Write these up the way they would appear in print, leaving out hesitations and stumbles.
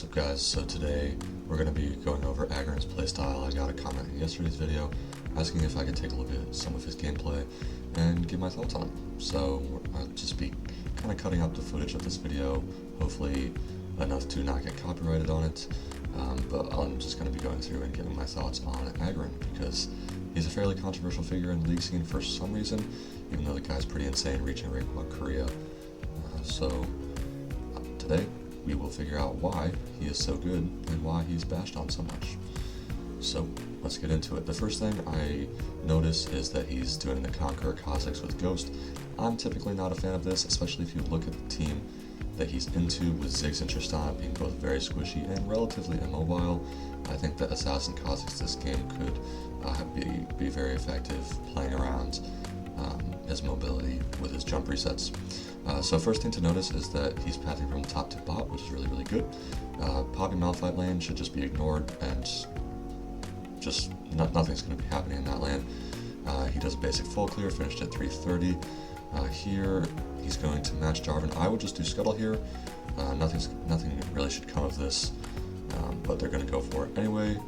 What's up guys, so today we're going to be going over Agurin's playstyle. I got a comment in yesterday's video asking if I could take a look at some of his gameplay and give my thoughts on it. So I'll just be kind of cutting out the footage of this video, hopefully enough to not get copyrighted on it, but I'm just going to be going through and giving my thoughts on Agurin because he's a fairly controversial figure in the league scene for some reason, even though the guy's pretty insane reaching rank 1 Korea. Today we will figure out why he is so good and why he's bashed on so much. So let's get into it. The first thing I notice is that he's doing the Conqueror Cossacks with Ghost. I'm typically not a fan of this, especially if you look at the team that he's into with Ziggs and Tristana being both very squishy and relatively immobile. I think that Assassin Cossacks this game could be very effective playing around his mobility with his jump resets. So first thing to notice is that he's pathing from top to bot, which is really, really good. Poppy Malphite lane should just be ignored and just nothing's going to be happening in that lane. He does a basic full clear, finished at 330. Here he's going to match Jarvan. I would just do Scuttle here. Nothing really should come of this, but they're going to go for it anyway.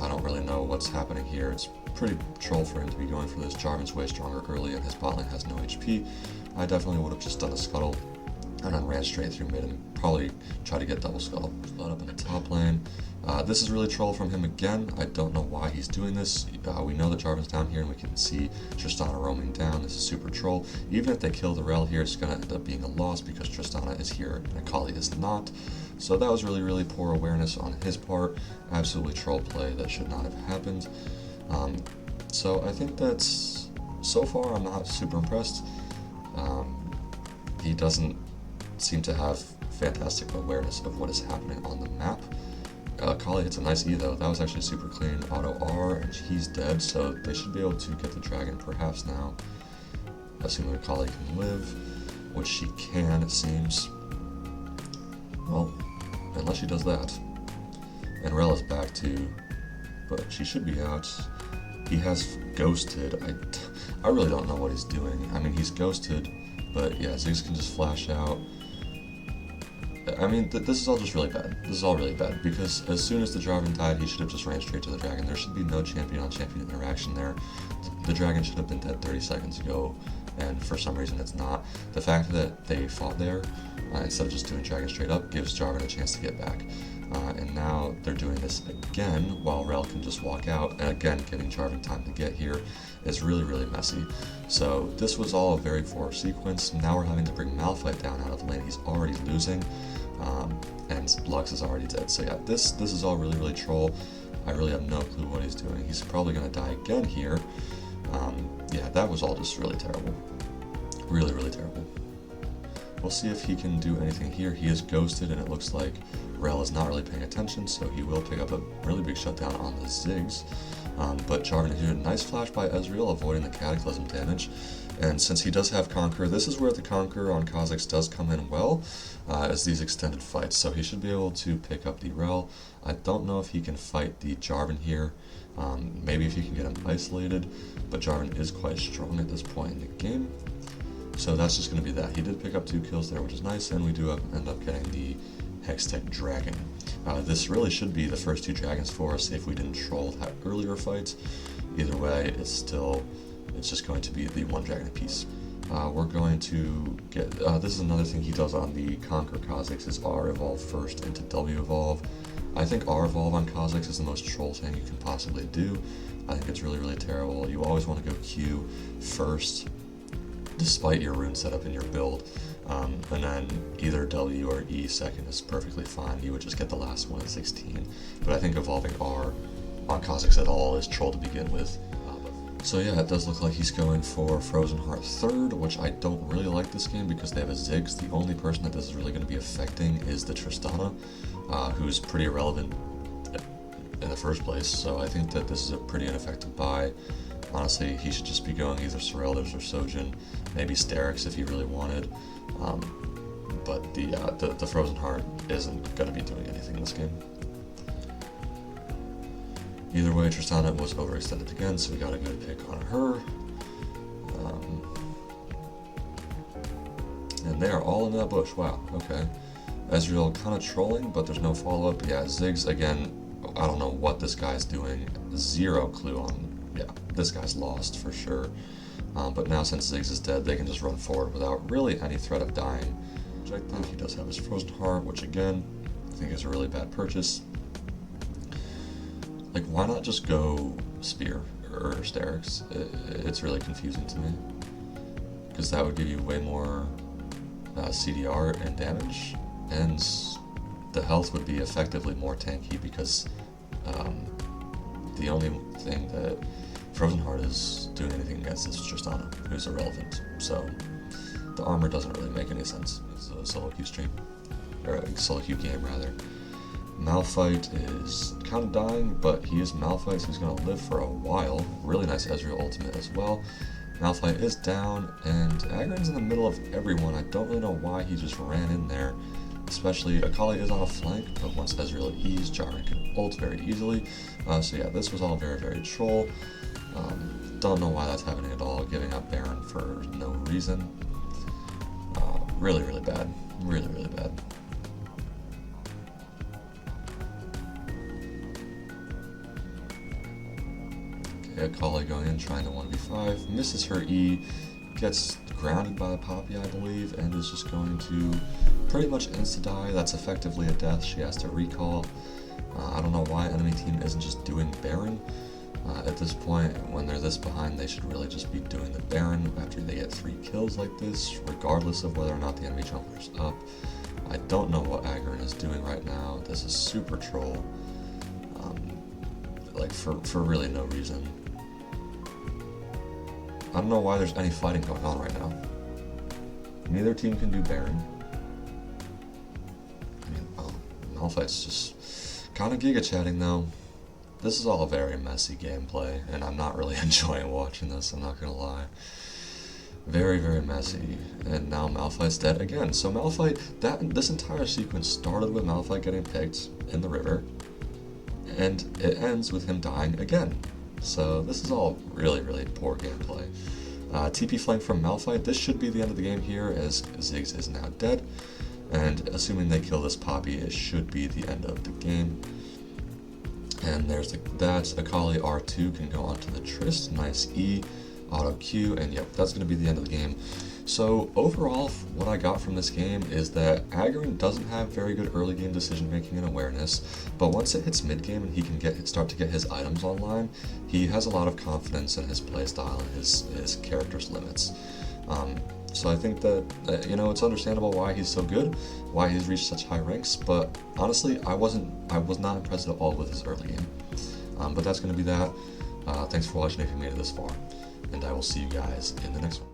I don't really know what's happening here. It's pretty troll for him to be going for this. Jarvan's way stronger early and his bot lane has no HP. I definitely would have just done a Scuttle and then ran straight through mid and probably try to get double Scuttle. Split up in the top lane. This is really troll from him again. I don't know why he's doing this. We know that Jarvan's down here and we can see Tristana roaming down. This is super troll. Even if they kill the Rel here, it's going to end up being a loss because Tristana is here and Akali is not. So that was really, really poor awareness on his part. Absolutely troll play that should not have happened. So I think that's, so far I'm not super impressed. He doesn't seem to have fantastic awareness of what is happening on the map. Akali hits a nice E though. That was actually super clean. Auto R and he's dead, so they should be able to get the dragon perhaps now. Assuming Akali can live, which she can, it seems. Well, unless she does that. And Rel is back too, but she should be out. He has ghosted. I really don't know what he's doing. I mean, he's ghosted, but yeah, Ziggs can just flash out. I mean, this is all just really bad. This is all really bad, because as soon as the Jarvan died, he should have just ran straight to the dragon. There should be no champion-on-champion interaction there. The dragon should have been dead 30 seconds ago, and for some reason it's not. The fact that they fought there, instead of just doing dragon straight up, gives Jarvan a chance to get back. And now they're doing this again while Rel can just walk out, and again giving Jarvan time to get here is really, really messy. So this was all a very poor sequence. Now we're having to bring Malphite down out of the lane. He's already losing, and Lux is already dead. So yeah, this is all really, really troll. I really have no clue what he's doing. He's probably going to die again here. Yeah, that was all just really terrible. Really, really terrible. We'll see if he can do anything here. He is ghosted, and it looks like Rel is not really paying attention, so he will pick up a really big shutdown on the Ziggs. But Jarvan here, nice flash by Ezreal, avoiding the Cataclysm damage. And since he does have Conqueror, this is where the Conqueror on Cossacks does come in well, as these extended fights. So he should be able to pick up the Rel. I don't know if he can fight the Jarvan here. Maybe if he can get him isolated, but Jarvan is quite strong at this point in the game. So that's just going to be that. He did pick up 2 kills there, which is nice, and we do end up getting the Hextech Dragon. This really should be the first 2 dragons for us if we didn't troll that earlier fight. Either way, it's just going to be the 1 dragon apiece. We're going to get, this is another thing he does on the Conquer Cossacks, is R evolve first into W evolve. I think R evolve on Cossacks is the most troll thing you can possibly do. I think it's really, really terrible. You always want to go Q first, despite your rune setup in your build, and then either W or E second is perfectly fine. You would just get the last one at 16. But I think evolving R on Cossacks at all is troll to begin with. So yeah, it does look like he's going for Frozen Heart third, which I don't really like this game because they have a Ziggs. The only person that this is really going to be affecting is the Tristana, who's pretty irrelevant in the first place. So I think that this is a pretty ineffective buy. Honestly, he should just be going either Soreldos or Sojin, maybe Sterix if he really wanted. But the Frozen Heart isn't going to be doing anything in this game. Either way, Tristana was overextended again, so we got a good pick on her. And they are all in that bush. Wow, okay. Ezreal kind of trolling, but there's no follow-up. Yeah, Ziggs, again, I don't know what this guy's doing. Zero clue on, yeah, this guy's lost for sure. But now since Ziggs is dead, they can just run forward without really any threat of dying. Which I think he does have his Frozen Heart, which again, I think is a really bad purchase. Like, why not just go Spear or Sterix? It's really confusing to me. Because that would give you way more CDR and damage, and the health would be effectively more tanky because the only thing that Frozen Heart is doing anything against is Tristana, who's irrelevant. So the armor doesn't really make any sense. It's a solo queue stream, or a solo queue game rather. Malphite is kind of dying, but he is Malphite, so he's going to live for a while. Really nice Ezreal ultimate as well. Malphite is down, and Agurin's in the middle of everyone. I don't really know why he just ran in there. Especially, Akali is on a flank, but once Ezreal E's, Jaren can ult very easily. So yeah, this was all very, very troll. Don't know why that's happening at all, giving up Baron for no reason. Really, really bad. Really, really bad. Okay, Akali going in, trying to 1v5, misses her E, gets grounded by the Poppy, I believe, and is just going to pretty much insta-die. That's effectively a death. She has to recall. I don't know why enemy team isn't just doing Baron. At this point, when they're this behind, they should really just be doing the Baron after they get 3 kills like this, regardless of whether or not the enemy jungler's up. I don't know what Agurin is doing right now. This is super troll. Like, for really no reason. I don't know why there's any fighting going on right now. Neither team can do Baron. I mean, Malphite's just kind of giga chatting though. This is all very messy gameplay, and I'm not really enjoying watching this, I'm not gonna lie. Very, very messy. And now Malphite's dead again. So Malphite, this entire sequence started with Malphite getting picked in the river, and it ends with him dying again. So this is all really, really poor gameplay. TP flank from Malphite. This should be the end of the game here, as Ziggs is now dead. And assuming they kill this Poppy, it should be the end of the game. And there's that. Akali R2 can go onto the Trist. Nice E, auto Q, and yep, that's going to be the end of the game. So overall, what I got from this game is that Agurin doesn't have very good early game decision making and awareness, but once it hits mid game and he can start to get his items online, he has a lot of confidence in his playstyle and his character's limits. So I think that you know, it's understandable why he's so good, why he's reached such high ranks. But honestly, I was not impressed at all with his early game. But that's going to be that. Thanks for watching if you made it this far, and I will see you guys in the next one.